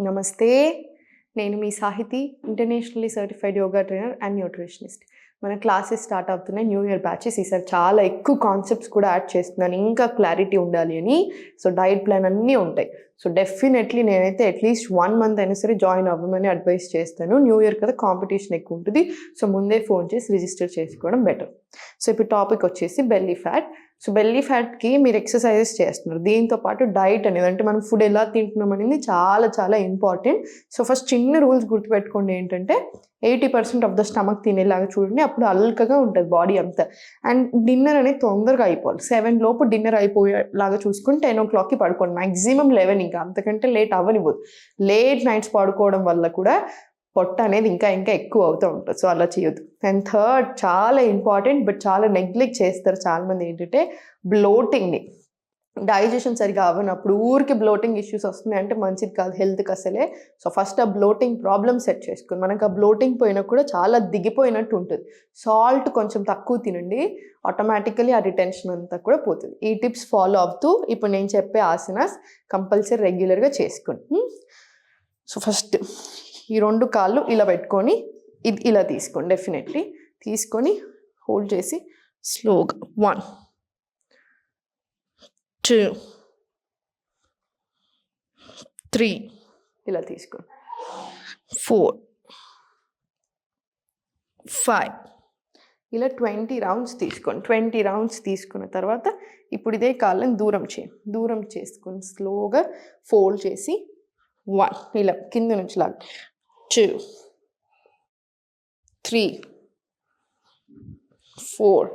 నమస్తే. నేను మీ Sahiti, internationally certified yoga trainer and nutritionist. మన క్లాసెస్ స్టార్ట్ అవుతున్నాయి. New year batches. ఈసారి చాలా ఎక్కువ కాన్సెప్ట్స్ కూడా యాడ్ చేస్తున్నాను, ఇంకా క్లారిటీ ఉండాలి అని. సో డైట్ ప్లాన్ అన్నీ ఉంటాయి. సో డెఫినెట్లీ నేనైతే అట్లీస్ట్ 1 మంత్ అయినా సరే జాయిన్ అవ్వమని అడ్వైస్ చేస్తాను. న్యూ ఇయర్ కదా, కాంపిటీషన్ ఎక్కువ ఉంటుంది. సో ముందే ఫోన్ చేసి రిజిస్టర్ చేసుకోవడం బెటర్. సో ఇప్పుడు టాపిక్ వచ్చేసి బెల్లీ ఫ్యాట్. సో బెల్లీ ఫ్యాట్కి మీరు ఎక్సర్సైజెస్ చేస్తున్నారు, దీంతో పాటు డైట్ అనేది, అంటే మనం ఫుడ్ ఎలా తింటున్నాం అనేది చాలా చాలా ఇంపార్టెంట్. సో ఫస్ట్ చిన్న రూల్స్ గుర్తుపెట్టుకోండి. ఏంటంటే 80% ఆఫ్ ద స్టమక్ తినేలాగా చూడండి, అప్పుడు అల్కగా ఉంటుంది బాడీ అంతా. అండ్ డిన్నర్ అనేది తొందరగా అయిపోవాలి. 7 లోపు డిన్నర్ అయిపోయేలాగా చూసుకొని 10 o'clockకి పడుకోండి. మ్యాక్సిమం 11, ఇంకా అంతకంటే లేట్ అవ్వనివ్వదు. లేట్ నైట్స్ పడుకోవడం వల్ల కూడా పొట్ట అనేది ఇంకా ఇంకా ఎక్కువ అవుతూ ఉంటుంది. సో అలా చేయొద్దు. అండ్ థర్డ్, చాలా ఇంపార్టెంట్ బట్ చాలా నెగ్లెక్ట్ చేస్తారు చాలామంది, ఏంటంటే బ్లోటింగ్ని. డైజెషన్ సరిగా అవ్వనప్పుడు ఊరికి బ్లోటింగ్ ఇష్యూస్ వస్తున్నాయి అంటే మంచిది కాదు హెల్త్కి అసలే. సో ఫస్ట్ ఆ బ్లోటింగ్ ప్రాబ్లమ్ సెట్ చేసుకుని, మనకు ఆ బ్లోటింగ్ పోయినా కూడా చాలా దిగిపోయినట్టు ఉంటుంది. సాల్ట్ కొంచెం తక్కువ తినండి, ఆటోమేటికలీ ఆ రిటెన్షన్ అంతా కూడా పోతుంది. ఈ టిప్స్ ఫాలో అవుతూ ఇప్పుడు నేను చెప్పే ఆసనాస్ కంపల్సరీ రెగ్యులర్గా చేసుకోండి. సో ఫస్ట్ ఈ 2 కాళ్ళు ఇలా పెట్టుకొని ఇది ఇలా తీసుకోండి. డెఫినెట్లీ తీసుకొని హోల్డ్ చేసి స్లోగా 1, 2, 3 ఇలా తీసుకోండి. 4, 5 ఇలా 20 రౌండ్స్ తీసుకోండి. 20 రౌండ్స్ తీసుకున్న తర్వాత ఇప్పుడు ఇదే కాళ్ళని దూరం చేసుకొని స్లోగా ఫోల్డ్ చేసి 1 ఇలా కింద నుంచి లాగా 2, 3, 4,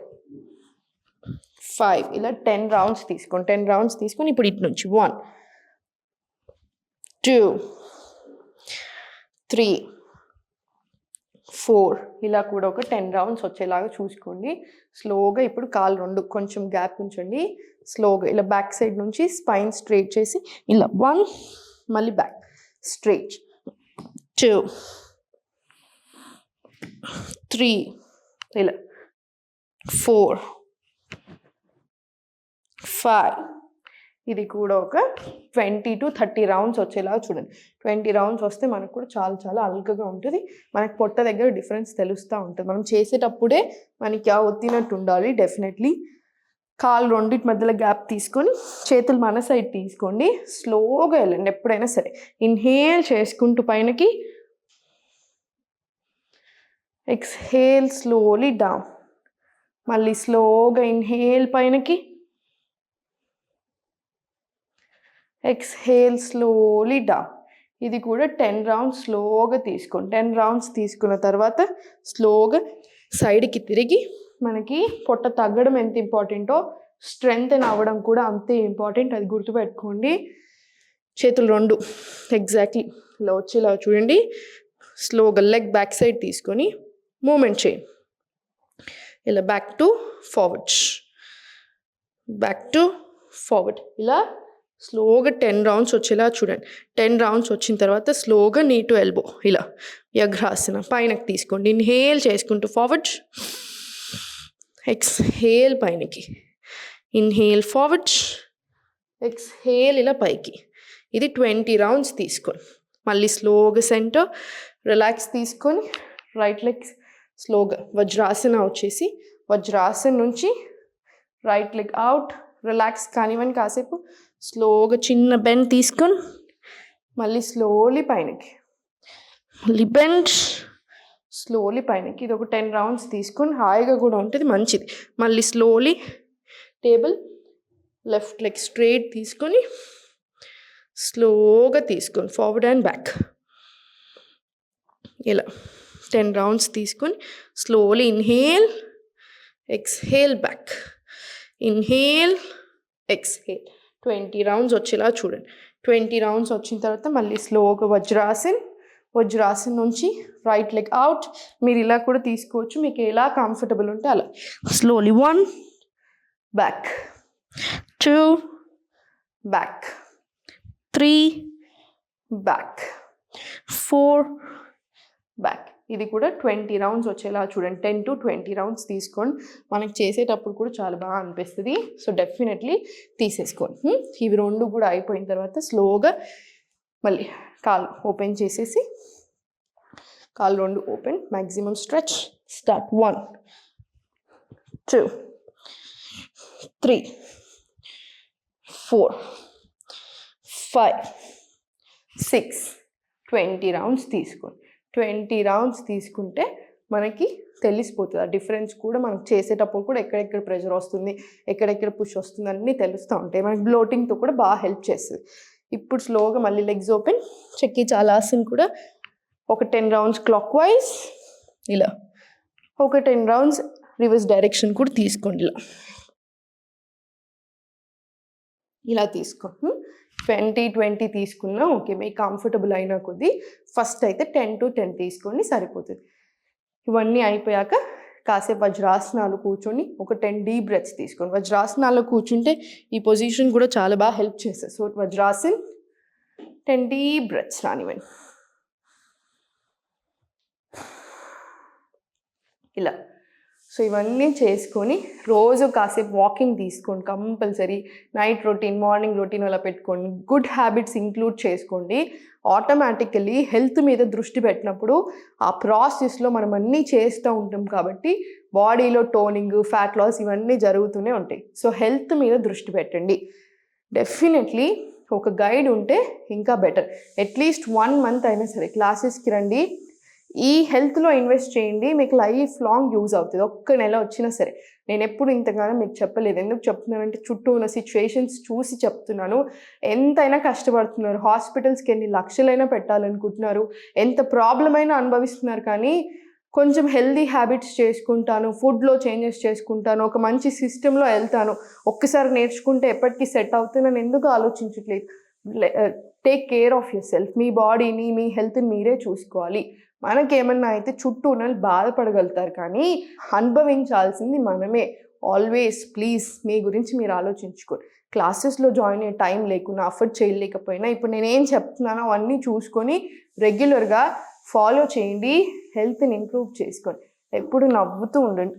5 ఇలా 10 రౌండ్స్ తీసుకోండి. 10 రౌండ్స్ తీసుకొని ఇప్పుడు ఇటు నుంచి 1, 2, 3, 4 ఇలా కూడా ఒక 10 రౌండ్స్ వచ్చేలాగా చూసుకోండి. స్లోగా ఇప్పుడు కాలు 2 కొంచెం గ్యాప్ ఉంచండి. స్లోగా ఇలా బ్యాక్ సైడ్ నుంచి స్పైన్ స్ట్రైట్ చేసి ఇలా 1, మళ్ళీ బ్యాక్ స్ట్రైట్, 2, 3 ఇలా 4, 5 ఇది కూడా ఒక 20 to 30 రౌండ్స్ వచ్చేలాగా చూడండి. 20 రౌండ్స్ వస్తే మనకు కూడా చాలా చాలా అల్కగా ఉంటుంది. మనకు పొట్ట దగ్గర డిఫరెన్స్ తెలుస్తూ ఉంటుంది. మనం చేసేటప్పుడే మనకి ఆ ఒత్తినట్టు ఉండాలి. డెఫినెట్లీ కాళ్ళు 2 మధ్యలో గ్యాప్ తీసుకొని చేతులు మన సైడ్ తీసుకోండి. స్లోగా వెళ్ళండి ఎప్పుడైనా సరే. ఇన్హేల్ చేసుకుంటూ పైనకి, ఎక్స్హేల్ స్లోలీ డౌన్, మళ్ళీ స్లోగా ఇన్హేల్ పైనకి, ఎక్స్హేల్ స్లోలీ డౌన్. ఇది కూడా 10 రౌండ్స్ స్లోగా తీసుకోండి. 10 రౌండ్స్ తీసుకున్న తర్వాత స్లోగా సైడ్కి తిరిగి, మనకి పొట్ట తగ్గడం ఎంత ఇంపార్టెంటో స్ట్రెంగ్త్ అవ్వడం కూడా అంతే ఇంపార్టెంట్, అది గుర్తుపెట్టుకోండి. చేతులు 2 ఎగ్జాక్ట్లీ ఇలా వచ్చేలా చూడండి. స్లోగా లెగ్ బ్యాక్ సైడ్ తీసుకొని మూమెంట్ చేయండి. ఇలా బ్యాక్ టు ఫార్వర్డ్ ఇలా స్లోగా 10 రౌండ్స్ వచ్చేలా చూడండి. 10 రౌండ్స్ వచ్చిన తర్వాత స్లోగా నీ టు ఎల్బో ఇలా యగ్రాసన పైనకి తీసుకోండి. ఇన్హేల్ చేసుకుంటూ ఫార్వర్డ్, ఎక్స్హేల్ పైనకి, ఇన్హేల్ ఫార్వర్డ్, ఎక్స్హేల్ ఇలా పైకి. ఇది 20 రౌండ్స్ తీసుకోండి. మళ్ళీ స్లోగా సెంటర్ రిలాక్స్ తీసుకొని రైట్ లెగ్ స్లోగా వజ్రాసన వచ్చేసి, వజ్రాసన నుంచి రైట్ లెగ్ అవుట్, రిలాక్స్ కానివ్వండి కాసేపు. స్లోగా చిన్న బెండ్ తీసుకొని మళ్ళీ స్లోలీ పైనకి, మళ్ళీ బెండ్ స్లోలీ పైనకి. ఇది ఒక 10 రౌండ్స్ తీసుకొని హాయిగా కూడా ఉంటుంది, మంచిది. మళ్ళీ slowly table, left leg straight తీసుకొని స్లోగా తీసుకొని ఫార్వర్డ్ అండ్ బ్యాక్ ఇలా 10 రౌండ్స్ తీసుకొని slowly inhale, exhale back, inhale, exhale. 20 rounds వచ్చేలా చూడండి. 20 రౌండ్స్ వచ్చిన తర్వాత మళ్ళీ స్లోగా వజ్రాసన్ నుంచి రైట్ లెగ్ అవుట్. మీరు ఇలా కూడా తీసుకోవచ్చు, మీకు ఎలా కంఫర్టబుల్ ఉంటే అలా. Slowly 1 back, 2 back, 3 back, 4 back. ఇది కూడా 20 రౌండ్స్ వచ్చేలా చూడండి. 10 to 20 రౌండ్స్ తీసుకోండి. మనకి చేసేటప్పుడు కూడా చాలా బాగా అనిపిస్తుంది. సో డెఫినెట్లీ తీసేసుకోండి. ఇవి 2 కూడా అయిపోయిన తర్వాత స్లోగా మళ్ళీ కాలు ఓపెన్ చేసేసి కాలు 2 open, maximum stretch. Start. 1 2 3 4 5 6 20 rounds తీసుకోండి. 20 రౌండ్స్ తీసుకుంటే మనకి తెలిసిపోతుంది. ఆ డిఫరెన్స్ కూడా మనం చేసేటప్పుడు కూడా ఎక్కడెక్కడ ప్రెషర్ వస్తుంది, ఎక్కడెక్కడ పుష్ వస్తుంది అన్నీ తెలుస్తూ ఉంటాయి. మనకి బ్లోటింగ్తో కూడా బాగా హెల్ప్ చేస్తుంది. ఇప్పుడు స్లోగా మళ్ళీ లెగ్స్ ఓపెన్. చెక్కి చాలాసన్ కూడా ఒక 10 రౌండ్స్ క్లాక్ వైజ్, ఇలా ఒక 10 రౌండ్స్ రివర్స్ డైరెక్షన్ కూడా తీసుకోండి. ఇలా తీసుకోండి. 20 తీసుకున్నా ఓకే, మీకు కంఫర్టబుల్ అయినా కొద్దీ ఫస్ట్ అయితే 10 to 10 తీసుకోండి, సరిపోతుంది. ఇవన్నీ అయిపోయాక కాసేపు వజ్రాసనాలు కూర్చొని ఒక 10 డీప్ బ్రెత్స్ తీసుకోండి. వజ్రాసనాల్లో కూర్చుంటే ఈ పొజిషన్ కూడా చాలా బాగా హెల్ప్ చేస్తుంది. సో వజ్రాసన్ 10 డీప్ బ్రెత్స్ రానివ్వండి. ఇలా. సో ఇవన్నీ చేసుకొని రోజు కాసేపు వాకింగ్ తీసుకోండి compulsory. Night routine, morning routine అలా పెట్టుకోండి. గుడ్ హ్యాబిట్స్ ఇంక్లూడ్ చేసుకోండి. ఆటోమేటికలీ హెల్త్ మీద దృష్టి పెట్టినప్పుడు ఆ ప్రాసెస్లో మనం అన్నీ చేస్తూ ఉంటాం కాబట్టి బాడీలో టోనింగ్, ఫ్యాట్ లాస్ ఇవన్నీ జరుగుతూనే ఉంటాయి. సో హెల్త్ మీద దృష్టి పెట్టండి. డెఫినెట్లీ ఒక గైడ్ ఉంటే ఇంకా బెటర్. అట్లీస్ట్ 1 month అయినా సరే క్లాసెస్కి రండి. ఈ హెల్త్లో ఇన్వెస్ట్ చేయండి, మీకు లైఫ్ లాంగ్ యూజ్ అవుతుంది. ఒక్క నెల వచ్చినా సరే. నేను ఎప్పుడు ఇంతగానో మీకు చెప్పలేదు. ఎందుకు చెప్తున్నానంటే చుట్టూ ఉన్న సిచ్యువేషన్స్ చూసి చెప్తున్నాను. ఎంతైనా కష్టపడుతున్నారు, హాస్పిటల్స్కి ఎన్ని లక్షలైనా పెట్టాలనుకుంటున్నారు, ఎంత ప్రాబ్లం అయినా అనుభవిస్తున్నారు. కానీ కొంచెం హెల్దీ హ్యాబిట్స్ చేసుకుంటాను, ఫుడ్లో చేంజెస్ చేసుకుంటాను, ఒక మంచి సిస్టంలో వెళ్తాను, ఒక్కసారి నేర్చుకుంటే ఎప్పటికీ సెట్ అవుతుంది అని ఎందుకు ఆలోచించట్లేదు. Take care of yourself. మీ బాడీని, మీ హెల్త్ని మీరే చూసుకోవాలి. మనకేమన్నా అయితే చుట్టూ ఉన్న బాధపడగలుగుతారు, కానీ అనుభవించాల్సింది మనమే. ఆల్వేస్ ప్లీజ్ మీ గురించి మీరు ఆలోచించుకోండి. క్లాసెస్లో జాయిన్ అయ్యే టైం లేకున్నా, అఫర్ట్ చేయలేకపోయినా ఇప్పుడు నేనేం చెప్తున్నానో అవన్నీ చూసుకొని రెగ్యులర్గా ఫాలో చేయండి. హెల్త్ని ఇంప్రూవ్ చేసుకోండి. ఎప్పుడు నవ్వుతూ ఉండండి.